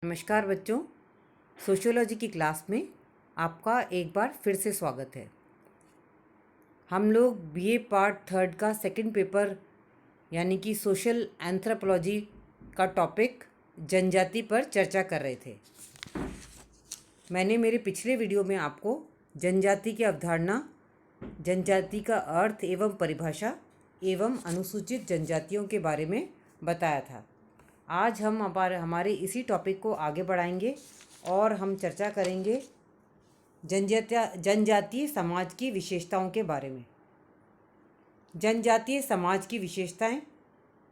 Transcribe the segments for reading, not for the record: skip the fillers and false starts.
नमस्कार बच्चों, सोशियोलॉजी की क्लास में आपका एक बार फिर से स्वागत है। हम लोग बीए पार्ट थर्ड का सेकंड पेपर यानी कि सोशल एंथ्रोपोलॉजी का टॉपिक जनजाति पर चर्चा कर रहे थे। मैंने मेरे पिछले वीडियो में आपको जनजाति की अवधारणा, जनजाति का अर्थ एवं परिभाषा एवं अनुसूचित जनजातियों के बारे में बताया था। आज हम हमारे इसी टॉपिक को आगे बढ़ाएंगे और हम चर्चा करेंगे जनजातीय समाज की विशेषताओं के बारे में। जनजातीय समाज की विशेषताएं,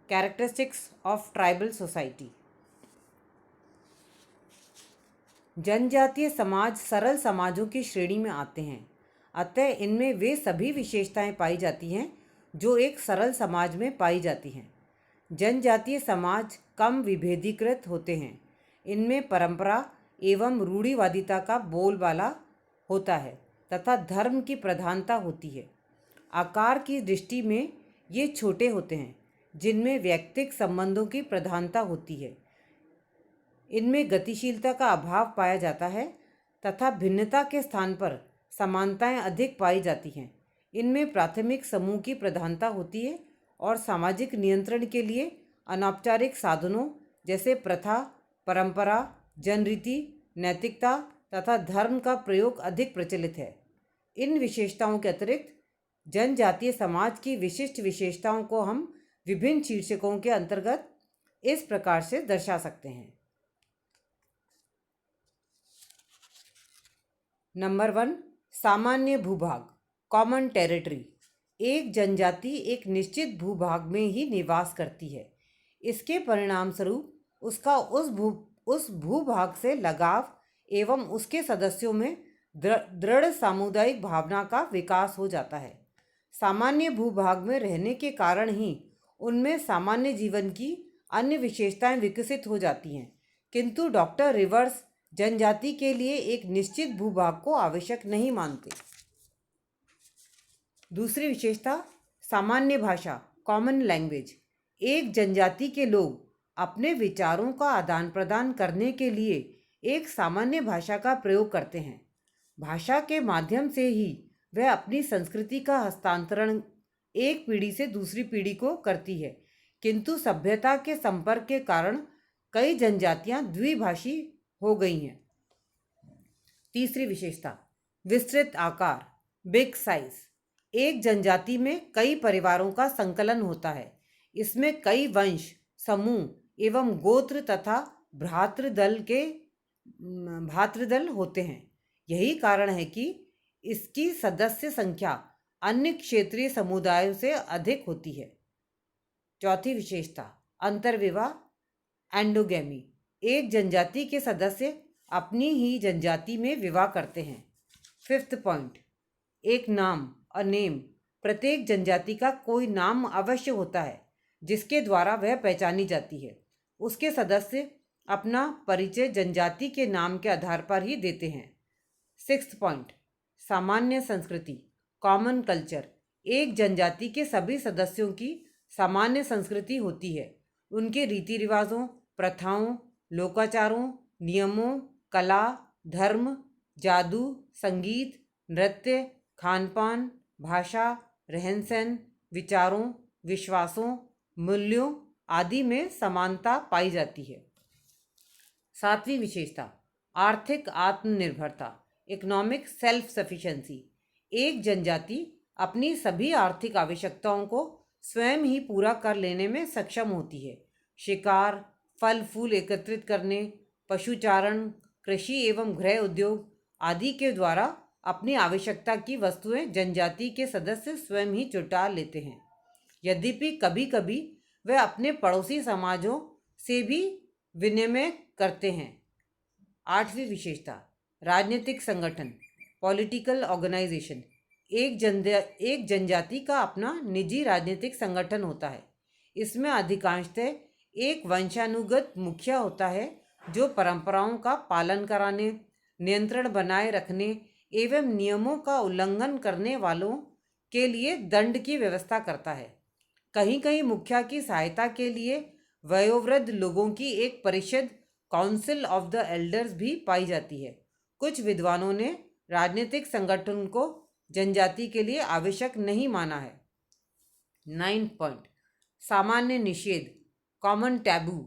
कैरेक्टरिस्टिक्स ऑफ ट्राइबल सोसाइटी। जनजातीय समाज सरल समाजों की श्रेणी में आते हैं, अतः इनमें वे सभी विशेषताएं पाई जाती हैं जो एक सरल समाज में पाई जाती हैं। जनजातीय समाज कम विभेदीकृत होते हैं। इनमें परंपरा एवं रूढ़िवादिता का बोलबाला होता है तथा धर्म की प्रधानता होती है। आकार की दृष्टि में ये छोटे होते हैं, जिनमें व्यक्तिगत संबंधों की प्रधानता होती है। इनमें गतिशीलता का अभाव पाया जाता है तथा भिन्नता के स्थान पर समानताएं अधिक पाई जाती हैं। इनमें प्राथमिक समूह की प्रधानता होती है और सामाजिक नियंत्रण के लिए अनौपचारिक साधनों जैसे प्रथा, परंपरा, जनरीति, नैतिकता तथा धर्म का प्रयोग अधिक प्रचलित है। इन विशेषताओं के अतिरिक्त जनजातीय समाज की विशिष्ट विशेषताओं को हम विभिन्न शीर्षकों के अंतर्गत इस प्रकार से दर्शा सकते हैं। नंबर 1, सामान्य भूभाग, कॉमन टेरिटरी। एक जनजाति एक निश्चित भूभाग में ही निवास करती है। इसके परिणाम स्वरूप उसका उस भूभाग से लगाव एवं उसके सदस्यों में दृढ़ सामुदायिक भावना का विकास हो जाता है। सामान्य भूभाग में रहने के कारण ही उनमें सामान्य जीवन की अन्य विशेषताएं विकसित हो जाती हैं, किंतु डॉक्टर रिवर्स जनजाति के लिए एक निश्चित भूभाग को आवश्यक नहीं मानते। दूसरी विशेषता, सामान्य भाषा, कॉमन लैंग्वेज। एक जनजाति के लोग अपने विचारों का आदान प्रदान करने के लिए एक सामान्य भाषा का प्रयोग करते हैं। भाषा के माध्यम से ही वह अपनी संस्कृति का हस्तांतरण एक पीढ़ी से दूसरी पीढ़ी को करती है, किंतु सभ्यता के संपर्क के कारण कई जनजातियां द्विभाषी हो गई हैं। तीसरी विशेषता, विस्तृत आकार, बिग साइज। एक जनजाति में कई परिवारों का संकलन होता है। इसमें कई वंश, समूह एवं गोत्र तथा भ्रातृदल होते हैं। यही कारण है कि इसकी सदस्य संख्या अन्य क्षेत्रीय समुदायों से अधिक होती है। चौथी विशेषता, अंतर्विवाह, एंडोगेमी। एक जनजाति के सदस्य अपनी ही जनजाति में विवाह करते हैं। फिफ्थ पॉइंट, एक नाम, अ नेम। प्रत्येक जनजाति का कोई नाम अवश्य होता है जिसके द्वारा वह पहचानी जाती है। उसके सदस्य अपना परिचय जनजाति के नाम के आधार पर ही देते हैं। सिक्स्थ पॉइंट, सामान्य संस्कृति, कॉमन कल्चर। एक जनजाति के सभी सदस्यों की सामान्य संस्कृति होती है। उनके रीति रिवाजों, प्रथाओं, लोकाचारों, नियमों, कला, धर्म, जादू, संगीत, नृत्य, खान पान, भाषा, रहन सहन, विचारों, विश्वासों, मूल्यों आदि में समानता पाई जाती है। सातवीं विशेषता, आर्थिक आत्मनिर्भरता, इकोनॉमिक सेल्फ सफिशिएंसी। एक जनजाति अपनी सभी आर्थिक आवश्यकताओं को स्वयं ही पूरा कर लेने में सक्षम होती है। शिकार, फल फूल एकत्रित करने, पशुचारण, कृषि एवं गृह उद्योग आदि के द्वारा अपनी आवश्यकता की वस्तुएं जनजाति के सदस्य स्वयं ही जुटा लेते हैं। यद्यपि कभी कभी वे अपने पड़ोसी समाजों से भी विनिमय करते हैं। आठवीं विशेषता, राजनीतिक संगठन, पॉलिटिकल ऑर्गेनाइजेशन। एक जनजाति का अपना निजी राजनीतिक संगठन होता है। इसमें अधिकांशतः एक वंशानुगत मुखिया होता है जो परंपराओं का पालन कराने, नियंत्रण बनाए रखने एवं नियमों का उल्लंघन करने वालों के लिए दंड की व्यवस्था करता है। कहीं कहीं मुखिया की सहायता के लिए वयोवृद्ध लोगों की एक परिषद काउंसिल ऑफ द एल्डर्स भी पाई जाती है। कुछ विद्वानों ने राजनीतिक संगठन को जनजाति के लिए आवश्यक नहीं माना है। 9 पॉइंट, सामान्य निषेध, कॉमन टैबू।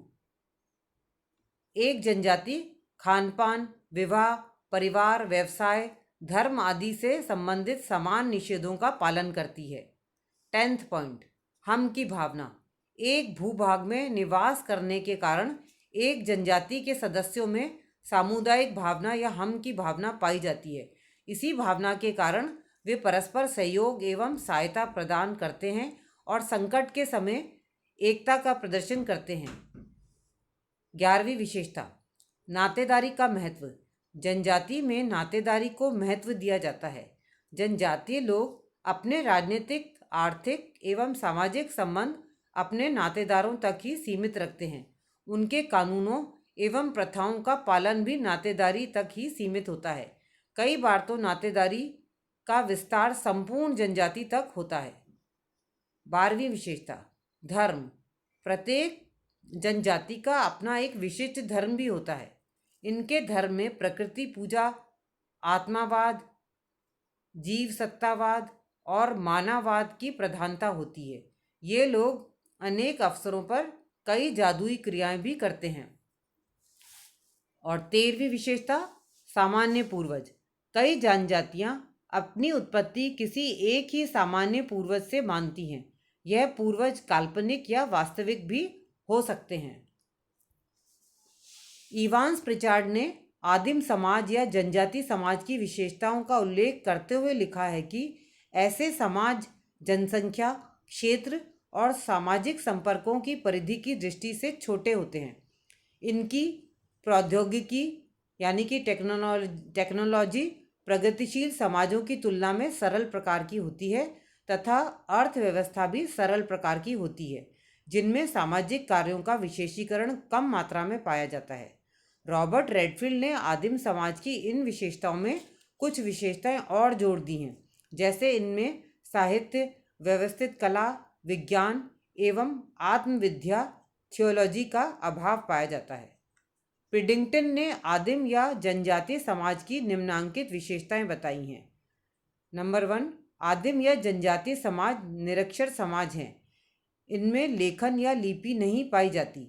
एक जनजाति खानपान, विवाह, परिवार, व्यवसाय, धर्म आदि से संबंधित समान निषेधों का पालन करती है। 10 पॉइंट, हम की भावना। एक भूभाग में निवास करने के कारण एक जनजाति के सदस्यों में सामुदायिक भावना या हम की भावना पाई जाती है। इसी भावना के कारण वे परस्पर सहयोग एवं सहायता प्रदान करते हैं और संकट के समय एकता का प्रदर्शन करते हैं। 11वीं विशेषता, नातेदारी का महत्व। जनजाति में नातेदारी को महत्व दिया जाता है। जनजातीय लोग अपने राजनीतिक, आर्थिक एवं सामाजिक संबंध अपने नातेदारों तक ही सीमित रखते हैं। उनके कानूनों एवं प्रथाओं का पालन भी नातेदारी तक ही सीमित होता है। कई बार तो नातेदारी का विस्तार संपूर्ण जनजाति तक होता है। 12वीं विशेषता, धर्म। प्रत्येक जनजाति का अपना एक विशिष्ट धर्म भी होता है। इनके धर्म में प्रकृति पूजा, आत्मावाद, जीव सत्तावाद और मानववाद की प्रधानता होती है। ये लोग अनेक अवसरों पर कई जादुई क्रियाएं भी करते हैं। और 13वीं विशेषता, सामान्य पूर्वज। कई जनजातियां अपनी उत्पत्ति किसी एक ही सामान्य पूर्वज से मानती हैं। यह पूर्वज काल्पनिक या वास्तविक भी हो सकते हैं। इवांस प्रिचार्ड ने आदिम समाज या जनजाति समाज की विशेषताओं का उल्लेख करते हुए लिखा है कि ऐसे समाज जनसंख्या, क्षेत्र और सामाजिक संपर्कों की परिधि की दृष्टि से छोटे होते हैं। इनकी प्रौद्योगिकी यानी कि टेक्नोलॉजी प्रगतिशील समाजों की तुलना में सरल प्रकार की होती है तथा अर्थव्यवस्था भी सरल प्रकार की होती है, जिनमें सामाजिक कार्यों का विशेषीकरण कम मात्रा में पाया जाता है। रॉबर्ट रेडफील्ड ने आदिम समाज की इन विशेषताओं में कुछ विशेषताएं और जोड़ दी हैं, जैसे इनमें साहित्य, व्यवस्थित कला, विज्ञान एवं आत्मविद्या थियोलॉजी का अभाव पाया जाता है। पिडिंगटन ने आदिम या जनजातीय समाज की निम्नांकित विशेषताएं बताई हैं। नंबर 1, आदिम या जनजातीय समाज निरक्षर समाज हैं। इनमें लेखन या लिपि नहीं पाई जाती।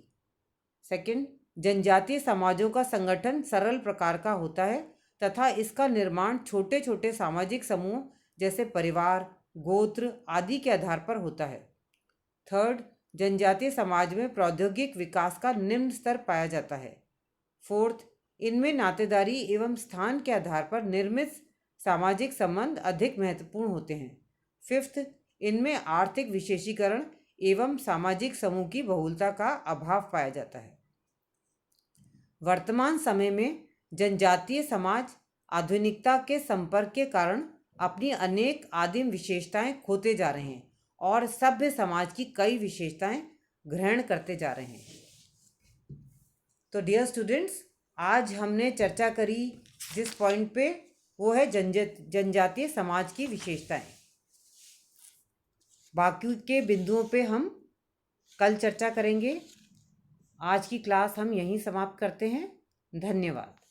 सेकंड, जनजातीय समाजों का संगठन सरल प्रकार का होता है तथा इसका निर्माण छोटे छोटे सामाजिक समूह जैसे परिवार, गोत्र आदि के आधार पर होता है। थर्ड, जनजातीय समाज में प्रौद्योगिक विकास का निम्न स्तर पाया जाता है। फोर्थ, इनमें नातेदारी एवं स्थान के आधार पर निर्मित सामाजिक संबंध अधिक महत्वपूर्ण होते हैं। फिफ्थ, इनमें आर्थिक विशेषीकरण एवं सामाजिक समूह की बहुलता का अभाव पाया जाता है। वर्तमान समय में जनजातीय समाज आधुनिकता के संपर्क के कारण अपनी अनेक आदिम विशेषताएं खोते जा रहे हैं और सभ्य समाज की कई विशेषताएं ग्रहण करते जा रहे हैं। तो डियर स्टूडेंट्स, आज हमने चर्चा करी जिस पॉइंट पे, वो है जनजातीय समाज की विशेषताएं। बाकी के बिंदुओं पे हम कल चर्चा करेंगे। आज की क्लास हम यहीं समाप्त करते हैं। धन्यवाद।